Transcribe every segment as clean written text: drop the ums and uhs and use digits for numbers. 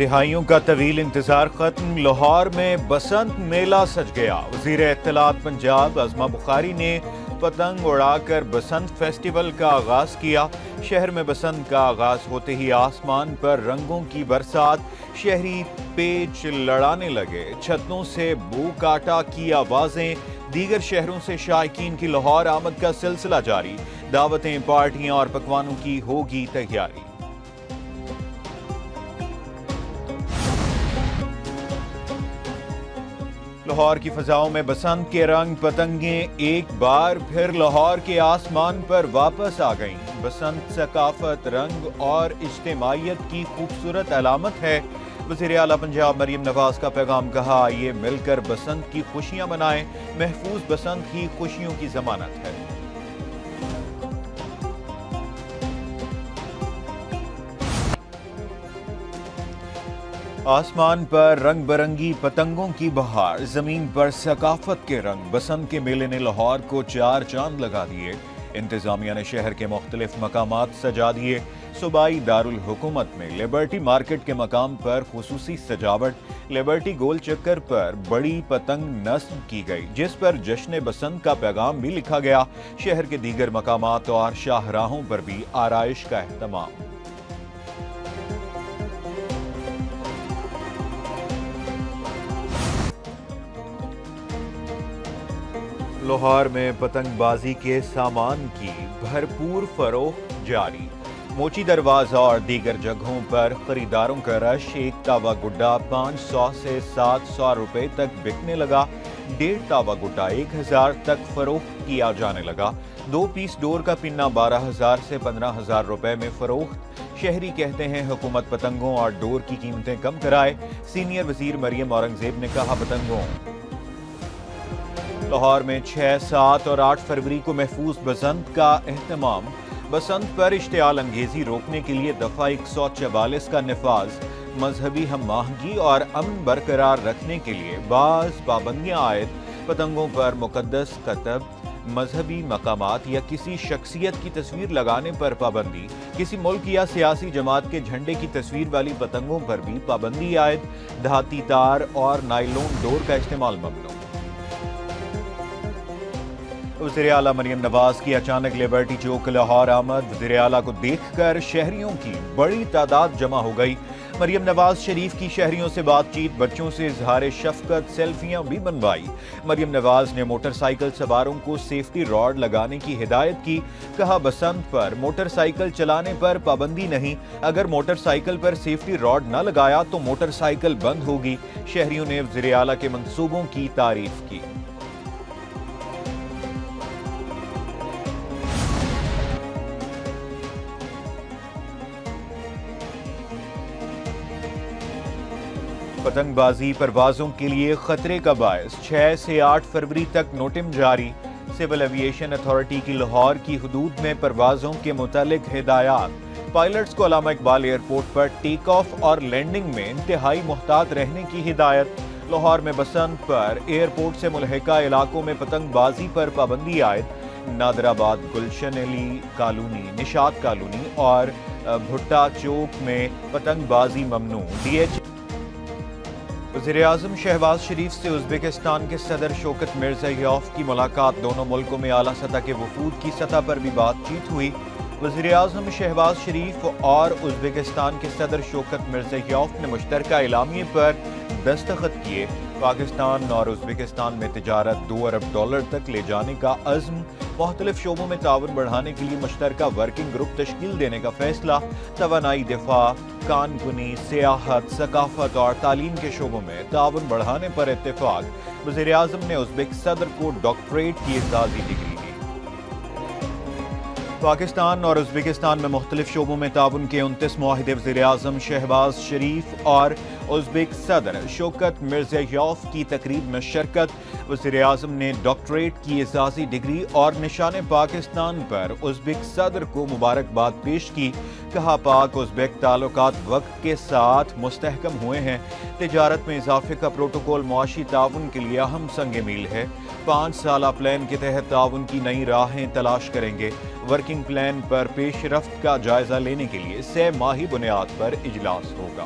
دہائیوں کا طویل انتظار ختم، لاہور میں بسنت میلہ سج گیا۔ وزیر اطلاعات پنجاب عظمہ بخاری نے پتنگ اڑا کر بسنت فیسٹیول کا آغاز کیا۔ شہر میں بسنت کا آغاز ہوتے ہی آسمان پر رنگوں کی برسات، شہری پیچ لڑانے لگے، چھتوں سے بو کاٹا کی آوازیں، دیگر شہروں سے شائقین کی لاہور آمد کا سلسلہ جاری۔ دعوتیں، پارٹیاں اور پکوانوں کی ہوگی تیاری۔ لاہور کی فضاؤں میں بسنت کے رنگ، پتنگیں ایک بار پھر لاہور کے آسمان پر واپس آ گئیں۔ بسنت ثقافت، رنگ اور اجتماعیت کی خوبصورت علامت ہے۔ وزیر اعلیٰ پنجاب مریم نواز کا پیغام، کہا آئیے مل کر بسنت کی خوشیاں منائیں، محفوظ بسنت ہی خوشیوں کی ضمانت ہے۔ آسمان پر رنگ برنگی پتنگوں کی بہار، زمین پر ثقافت کے رنگ، بسنت کے میلے نے لاہور کو چار چاند لگا دیے۔ انتظامیہ نے شہر کے مختلف مقامات سجا دیے۔ صوبائی دارالحکومت میں لبرٹی مارکیٹ کے مقام پر خصوصی سجاوٹ، لبرٹی گول چکر پر بڑی پتنگ نصب کی گئی، جس پر جشن بسنت کا پیغام بھی لکھا گیا۔ شہر کے دیگر مقامات اور شاہراہوں پر بھی آرائش کا اہتمام۔ لاہور میں پتنگ بازی کے سامان کی بھرپور فروخت جاری۔ موچی دروازہ اور دیگر جگہوں پر خریداروں کا رش، ایک تاوا گڈا 500 سے 700 روپے تک بکنے لگا، 1.5 تاوا گڈا 1000 تک فروخت کیا جانے لگا، 2 پیس ڈور کا پنا 12,000 سے 15,000 روپے میں فروخت۔ شہری کہتے ہیں حکومت پتنگوں اور ڈور کی قیمتیں کم کرائے۔ سینئر وزیر مریم اورنگزیب نے کہا پتنگوں لاہور میں 6، 7 اور 8 فروری کو محفوظ بسنت کا اہتمام۔ بسنت پر اشتعال انگیزی روکنے کے لیے دفعہ 144 کا نفاذ، مذہبی ہم آہنگی اور امن برقرار رکھنے کے لیے بعض پابندیاں عائد۔ پتنگوں پر مقدس کتب، مذہبی مقامات یا کسی شخصیت کی تصویر لگانے پر پابندی، کسی ملک یا سیاسی جماعت کے جھنڈے کی تصویر والی پتنگوں پر بھی پابندی عائد، دھاتی تار اور نائلون ڈور کا استعمال ممنوع۔ وزیر اعلیٰ مریم نواز کی اچانک لبرٹی چوک لاہور آمد، وزیر اعلیٰ کو دیکھ کر شہریوں کی بڑی تعداد جمع ہو گئی۔ مریم نواز شریف کی شہریوں سے بات چیت، بچوں سے اظہار شفقت، سیلفیاں بھی بنوائی۔ مریم نواز نے موٹر سائیکل سواروں کو سیفٹی راڈ لگانے کی ہدایت کی، کہا بسنت پر موٹر سائیکل چلانے پر پابندی نہیں، اگر موٹر سائیکل پر سیفٹی راڈ نہ لگایا تو موٹر سائیکل بند ہوگی۔ شہریوں نے وزیر اعلیٰ کے منصوبوں کی تعریف کی۔ پتنگ بازی پروازوں کے لیے خطرے کا باعث، 6 سے 8 فروری تک نوٹم جاری۔ سول ایویشن اتھارٹی کی لاہور کی حدود میں پروازوں کے متعلق ہدایات، پائلٹس کو علامہ Iqbal airport per take of اور لینڈنگ میں انتہائی محتاط رہنے کی ہدایت۔ لاہور میں بسنت پر ایئرپورٹ سے ملحقہ علاقوں میں پتنگ بازی پر پابندی عائد۔ نادر آباد، گلشن علی کالونی، نشاط کالونی اور بھٹا چوک میں پتنگ بازی ممنوع۔ وزیراعظم شہباز شریف سے ازبکستان کے صدر شوکت مرزیوف کی ملاقات، دونوں ملکوں میں اعلیٰ سطح کے وفود کی سطح پر بھی بات چیت ہوئی۔ وزیراعظم شہباز شریف اور ازبکستان کے صدر شوکت مرزیوف نے مشترکہ اعلامیے پر دستخط کیے۔ پاکستان اور ازبکستان میں تجارت $2 ارب تک لے جانے کا عزم، مختلف شعبوں میں تعاون بڑھانے کے لیے مشترکہ ورکنگ گروپ تشکیل دینے کا فیصلہ، توانائی، دفاع، کان کنی، سیاحت، ثقافت اور تعلیم کے شعبوں میں تعاون بڑھانے پر اتفاق۔ وزیراعظم نے ازبک صدر کو ڈاکٹریٹ کی اعزازی ڈگری دی۔ پاکستان اور ازبکستان میں مختلف شعبوں میں تعاون کے 29 معاہدے، وزیراعظم شہباز شریف اور ازبک صدر شوکت مرزیوف کی تقریب میں شرکت۔ وزیراعظم نے ڈاکٹریٹ کی اعزازی ڈگری اور نشان پاکستان پر ازبک صدر کو مبارکباد پیش کی، کہا پاک ازبک تعلقات وقت کے ساتھ مستحکم ہوئے ہیں۔ تجارت میں اضافے کا پروٹوکول معاشی تعاون کے لیے اہم سنگ میل ہے۔ 5 سالہ پلان کے تحت تعاون کی نئی راہیں تلاش کریں گے۔ ورکنگ پلان پر پیش رفت کا جائزہ لینے کے لیے 3 ماہی بنیاد پر اجلاس ہوگا۔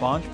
5